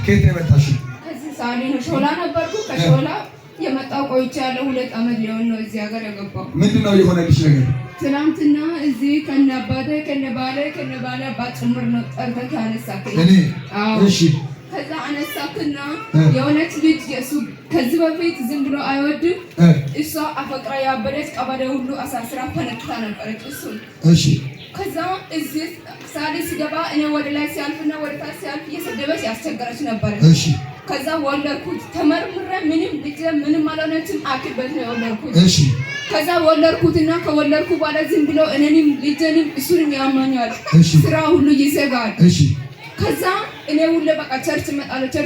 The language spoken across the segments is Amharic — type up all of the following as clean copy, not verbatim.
ከየት የመጣሽ? ከዚህ ሳሌ ነው። ሾላ ነበርኩ። ከሾላ የመጣው ቆይቻለሁ። 2 ዓመት ሊሆን ነው እዚህ ሀገር የገባው። ምንድነው የሆነልሽ ነገር? ትናንትና እዚህ ከነባለ ከነባለ አባት ጭምር ነው ጠርተህ ያነሳከኝ። እሺ ከዛ አነሳክና የሆነች ልጅ የሱ ከዚህ በፊት ዝም ብሎ አይወድም። እሷ አፈቅራ ያበለች ቀበሌ ሁሉ አሳስራ ፈነክታ ነበረች እሱ። እሺ ከዛ እዚህ ሳሌ ሲገባ እኔ ወደ ላይ ሲያልፍና ወደ ታች ሲያልፍ እየሰደበች ያስቸገረች ነበር። እሺ ከዛ ወለድኩት። ተመርምሬ ምንም አልሆነችም። አክል ቤት ነው የወለድኩት። እሺ ከዛ ወለድኩትና ከወለድኩ በኋላ ዝም ብሎ እኔንም ልጄንም እሱንም ያማኛል። ስራ ሁሉ ይዘጋል። እሺ ከዛ እኔ ሁሌ በቃ ቸርች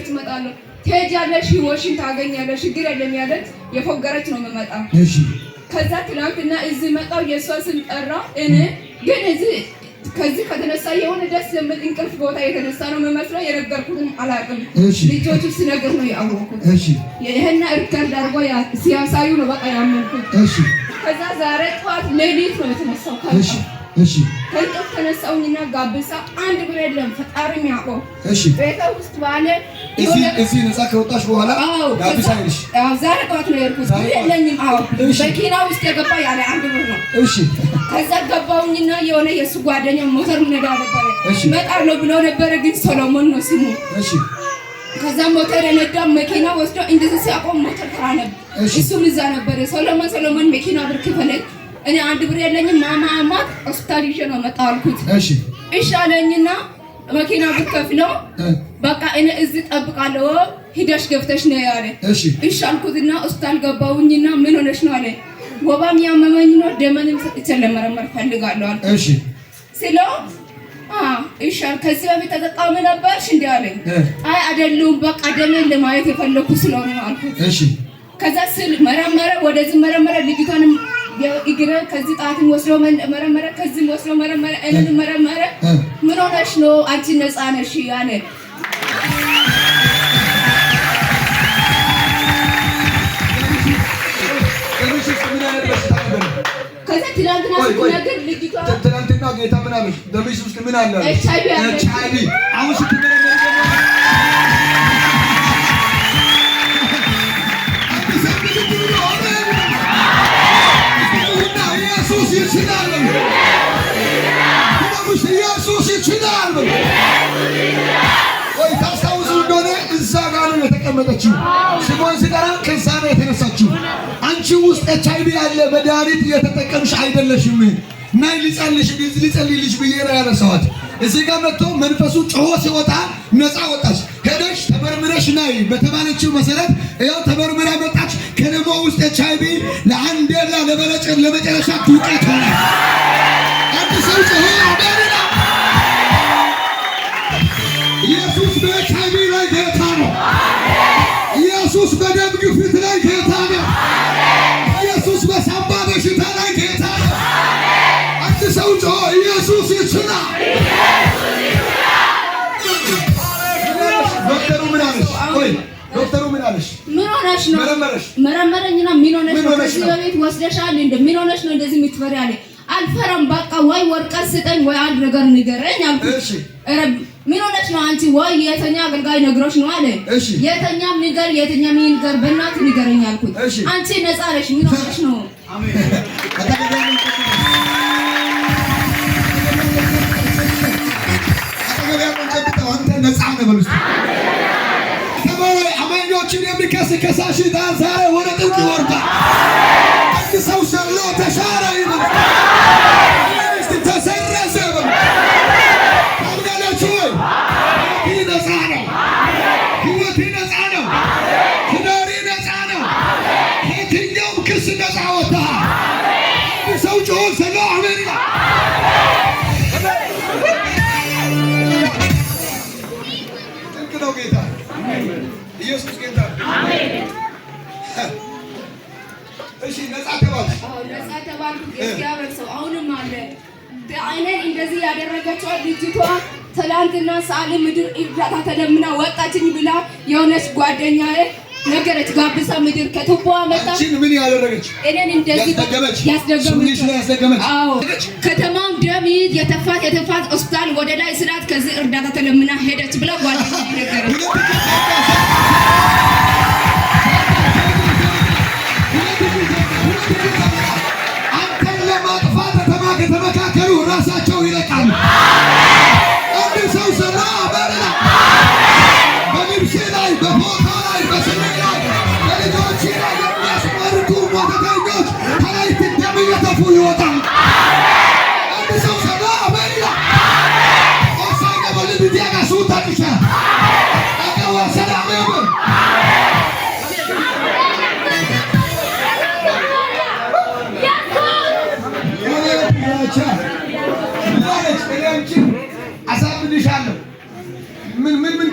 እመጣለሁ። ትሄጃለሽ፣ ህይወትሽን ታገኛለሽ፣ ችግር የለም ያለች የፎገረች ነው የምመጣ። እሺ ከዛ ትናንትና እዚህ መጣሁ። የእሷ ስም ጠራ። እኔ ግን እዚህ ከዚህ ከተነሳ የሆነ ደስ የሚል እንቅልፍ ቦታ የተነሳ ነው የምመስለው። የነገርኩትም አላውቅም። ልጆቹ ሲነግር ነው ያወቅሁት። እሺ ይሄን ሪከርድ አድርጎ ሲያሳዩ ነው በቃ ያመንኩት። እሺ ከዛ ዛሬ ጠዋት ሌሊት ነው የተነሳው። እሺ ከእንቅልፍ ተነሳሁኝና ጋብሳ አንድ ብር የለም ፈጣሪ የሚያውቀው። እሺ ቤተ ውስጥ ባለ እዚህ ነፃ ከወጣሽ በኋላ ጋብሳ ይልሽ? አዎ ዛሬ ጠዋት ነው የሄድኩት። የለኝም። አዎ መኪና ውስጥ የገባ ያለ አንድ ብር ነው። እሺ ከዛ ገባሁኝና የሆነ የእሱ ጓደኛ ሞተር ነዳ ነበረ። እመጣለሁ ብሎ ነበረ፣ ግን ሰሎሞን ነው ስሙ። እሺ ከዛ ሞተር የነዳ መኪና ወስዶ እንደዚህ ሲያቆም ሞተር ተራ ነበር። እሱም እዛ ነበረ። ሰሎሞን መኪና ብር ክፈለኝ፣ እኔ አንድ ብር የለኝም፣ ማማ ሆስፒታል ይዤ ነው መጣሁ አልኩት። እሺ አለኝና መኪና ብር ከፍለው በቃ እኔ እዚህ ጠብቃለሁ ሂደሽ ገብተሽ ነው ያለ። እሺ አልኩትና ሆስፒታል ገባሁኝና ምን ሆነሽ ነው አለ። ወባም ያመመኝ ነው ደመንም ሰጥቼ ለመረመር ፈልጋለሁ አልኩት። እሺ ስለው እሺ ከዚህ በፊት ተጠቃሚ ነበርሽ እንዴ አለኝ። አይ አይደለም በቃ ደመን ለማየት የፈለኩ ስለሆነ ነው አልኩት። እሺ ከዛ ስል መረመረ፣ ወደዚህ መረመረ፣ ልጅቷንም የእግረ ከዚህ ጣትም ወስዶ መረመረ፣ ከዚህም ወስዶ መረመረ፣ እኔን መረመረ። ምን ሆነሽ ነው አንቺ ነፃ ነሽ አለ። ከዛ ትናንትና ነገር ልጅቷ ትናንትና ጌታ ምን አለሽ? ደምሽ ውስጥ ምን አለ? ኤችአይቪ አሁን ስትመረመሪ ኢየሱስ ይችላል። ወይ ታስታውሱ እንደሆነ እዛ ጋር ነው የተቀመጠችው። ስሟን ሲጠራ ከዛ ነው የተነሳችው። አንቺ ውስጥ ኤችአይቪ ያለ መድኃኒት እየተጠቀምሽ አይደለሽም። ናይ ልጸልይልሽ ብዬ ነው ያነሳኋት። እዚህ ጋር መጥቶ መንፈሱ ጮሆ ሲወጣ ነፃ ወጣች። ሄደሽ ተመርምረሽ ናይ በተባለችው መሰረት ያው ተመርምራ መጣች። ከደሞ ውስጥ ኤችአይቪ ለአንዴና ለመጨረሻ ትውቀት ሆነ። አንድ ሰው ጮሆ አሜን። ኢየሱስ በኤችአይቪ ላይ ጌታ ነው። ኢየሱስ በደም ግፊት ላይ ጌታ ነው። ኢየሱስ በሳምባ በሽታ ላይ ጌታ ነው። አንድ ሰው ጮሆ ኢየሱስ ይችላል። ዶክተሩ ምን አለሽ? ቆይ ዶክተሩ ምን አለሽ? ምን ሆነሽ ነው? መረመረኝና ምን ሆነሽ ነው? ከዚህ በፊት ወስደሻል እንደ ምን ሆነሽ ነው እንደዚህ የምትፈሪ አለ። አልፈራም በቃ ወይ ወርቀት ስጠኝ ወይ አንድ ነገር ንገረኝ አልኩት። እሺ ምን ሆነሽ ነው አንቺ? ወይ የተኛ አገልጋይ ነግሮሽ ነው አለ። የተኛም ንገር የተኛም ንገር በእናትህ ንገረኝ አልኩት። አንቺ ነፃ ነሽ ምን ሆነሽ ነው? አሜን። አንተ ነፃ ነህ በሉት። አማኞችን የሚከስ ከሳሽ ዛሬ ወደ ጥልቅ ይወርዳል። አንድ ሰው ሰሎ ተሻረ ይበል፣ እስቲ ተሰረዘ ይበል። ታምናላችሁ ወይ? ይህ ነፃ ነው። ህይወት ነፃ ነው። ትዳሪ ነፃ ነው። ከየትኛውም ክስ ነፃ ወጥተሃል። አንድ ሰው ጮሆ ሰሎ አሜን ይላል። ነው ጌታ ኢየሱስ ጌታ አሜን። እሺ ነፃ ተባልኩ። ነፃ ተባልኩ። እግዚአብሔር ሰው አሁንም አለ። አይኔን እንደዚህ ያደረገችው ልጅቷ ትላንትና ሳሌ ምድር እርዳታ ተለምና ወጣችኝ ብላ የሆነች ጓደኛዬ ነገረች። ጋብሳ ምድር ከቱቦ መጣ። አንቺን ምን ያደረገች? እኔን እንደዚህ ያስደገመች። አዎ ከተማው ደም የተፋት ሆስፒታል ወደ ላይ ስላት ከዚህ እርዳታ ተለምና ሄደች ብላ ጓደኛዬ ነገረች።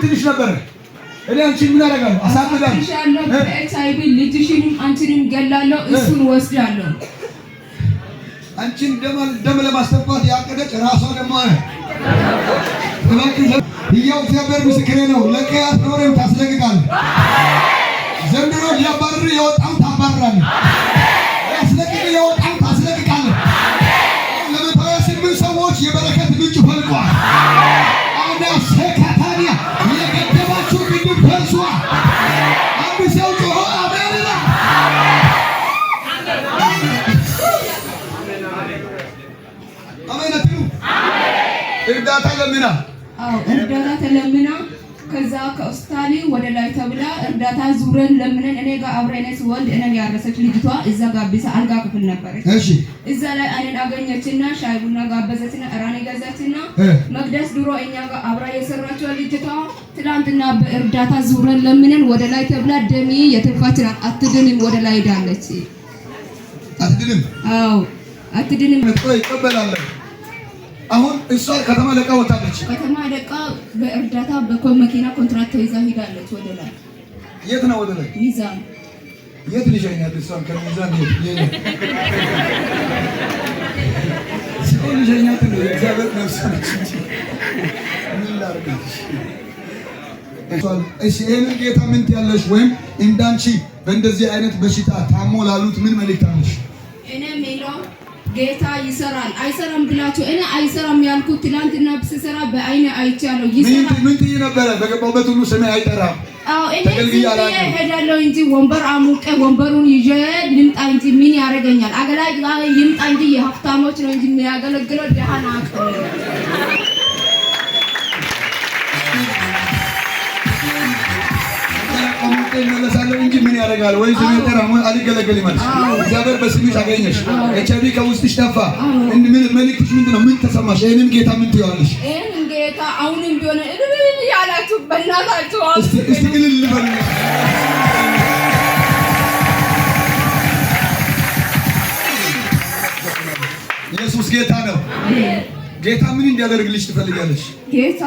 ትንሽ ነበር። እኔ አንቺን ምን አደርጋለሁ? አሳብዳለሁ። በኤችአይቪ ልጅሽንም አንቺንም ገላለሁ፣ እሱን ወስዳለሁ። አንቺን ደም ለማስተፋት ያቀደች ራሷ ደግሞ አለ። ይኸው እግዚአብሔር ምስክሬ ነው። ለቀያት ኖረም ታስለቅቃለህ። ዘንድሮ ሊያባርር የወጣው ታባርራለህ። ያስለቅቅ የወጣው ታስለቅቃለህ። ለ128 ሰዎች የበረከት ምንጭ ፈልቋል። አና ሰካታኒያ የገደባችሁ ግድብ ፈልሷል። አንድ ሰው ጮሆ አሜን ይላል። አሜን አትሉ? እርዳታ ለምና እርዳታ ተለምና ከዛ ከኦስታሊ ወደ ላይ ተብላ እርዳታ ዙረን ለምነን እኔ ጋር አብረን ስወልድ እኔን ያረሰች ልጅቷ እዛ ጋቢሳ አልጋ ክፍል ነበረች። እሺ እዛ ላይ እኔን አገኘችና ሻይ ቡና ጋበዘችና እራኔ ገዛችና መቅደስ ድሮ እኛ ጋር አብራ የሰራችው ልጅቷ ትላንትና በእርዳታ ዙረን ለምነን ወደ ላይ ተብላ ደሚ የተፋችን አትድንም ወደ ላይ ሄዳለች። አትድንም? አዎ አትድንም። ቆይ ይቀበላል። አሁን እሷ ከተማ ለቃ ወጣለች። ከተማ ለቃ በእርዳታ በመኪና ኮንትራክት ተይዛ ሄዳለች ወደ ላይ። የት ነው ወደ ላይ? ሚዛን። የት ልጅኛት? እሷን ከሚዛን የት ሲሆን ልጅኛት ነው። እግዚአብሔር ነፍሳች ምን ላድርግሽ? እሺ ይሄንን ጌታ ምን ትያለሽ? ወይም እንዳንቺ በእንደዚህ አይነት በሽታ ታሞ ላሉት ምን መልእክት አለሽ? እኔ ሜሎ ጌታ ይሰራል አይሰራም ብላችሁ እኔ አይሰራም ያልኩት ትላንትና ብስሰራ በአይኔ አይቻለሁ። ይሰራል። ምን ትይ ነበረ? በገባበት ሁሉ ስሜ አይጠራም። አዎ እኔ ሄዳለሁ እንጂ ወንበር አሙቄ ወንበሩን ይዤ ልምጣ እንጂ ምን ያደርገኛል? አገላጭ ይምጣ እንጂ የሀብታሞች ነው እንጂ የሚያገለግለው ደሃ ናት። መለሳለሁ እንጂ ምን ያደርጋል? ወይ ስሜ ጠራም ወይ አልገለገልም ማለት እግዚአብሔር በስምሽ አገኘሽ። ኤችአይቪ ከውስጥሽ ጠፋ። ምን መልእክትሽ ምንድነው? ምን ተሰማሽ? ይሄንን ጌታ ምን ትይዋለሽ? ይሄንን ጌታ አሁንም ቢሆን እልል ያላችሁ በእናታችሁ እስቲ እልል በሉ። ኢየሱስ ጌታ ነው። ጌታ ምን እንዲያደርግልሽ ትፈልጋለሽ? ጌታ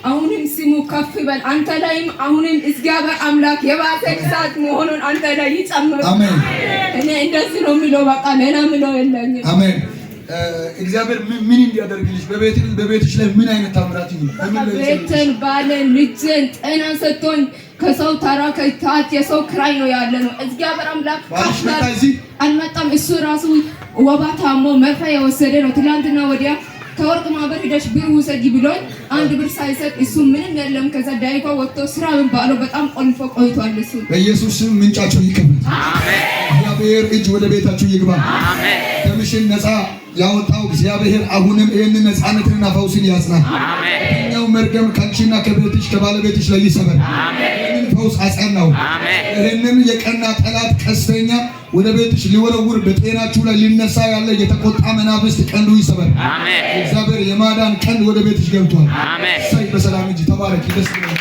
አሁንም ስሙ ከፍ ይበል። አንተ ላይም አሁንም እግዚአብሔር አምላክ የባሰ ግዛት መሆኑን አንተ ላይ ይጨምር። አሜን። እኔ እንደዚህ ነው የሚለው። በቃ ሌላ ምለው የለኝም። አሜን። እግዚአብሔር ምን እንዲያደርግልሽ በቤትሽ ላይ ምን አይነት ታምራት ይሁን? ቤትን፣ ባለን፣ ልጅን፣ ጤና ሰጥቶኝ ከሰው ተራ ከታት የሰው ክራይ ነው ያለ ነው። እግዚአብሔር አምላክ አልመጣም። እሱ ራሱ ወባ ታሞ መርፌ የወሰደ ነው። ትላንትና ወዲያ ከወርቅ ማህበር ሄደሽ ብር ውሰጂ ብሎኝ አንድ ብር ሳይሰጥ እሱ ምንም የለም። ከዛ ዳይኮ ወጥቶ ስራ ባለው በጣም ቆልፎ ቆይቷል። እሱ በኢየሱስ ስም ምንጫቸው ይከፈት። አሜን። እግዚአብሔር እጅ ወደ ቤታችሁ ይግባ። አሜን። ደምሽን ነፃ ያወጣው እግዚአብሔር አሁንም ይሄንን ነፃነትና ፈውስን ያጽናል። አሜን። የትኛው መርገም ካንቺና ከቤትሽ ከባለቤትሽ ላይ ይሰበር። አሜን። ይሄንን ፈውስ አጸናው። አሜን። ይሄንን የቀና ጠላት ቀስተኛ ወደ ቤትሽ ሊወረውር በጤናችሁ ላይ ሊነሳ ያለ የተቆጣ መናፍስት ቀንዱ ይሰበር። አሜን። እግዚአብሔር የማዳን ቀንድ ወደ ቤትሽ ገብቷል። አሜን። በሰላም እጅ ተባረክ። ደስ ይላል።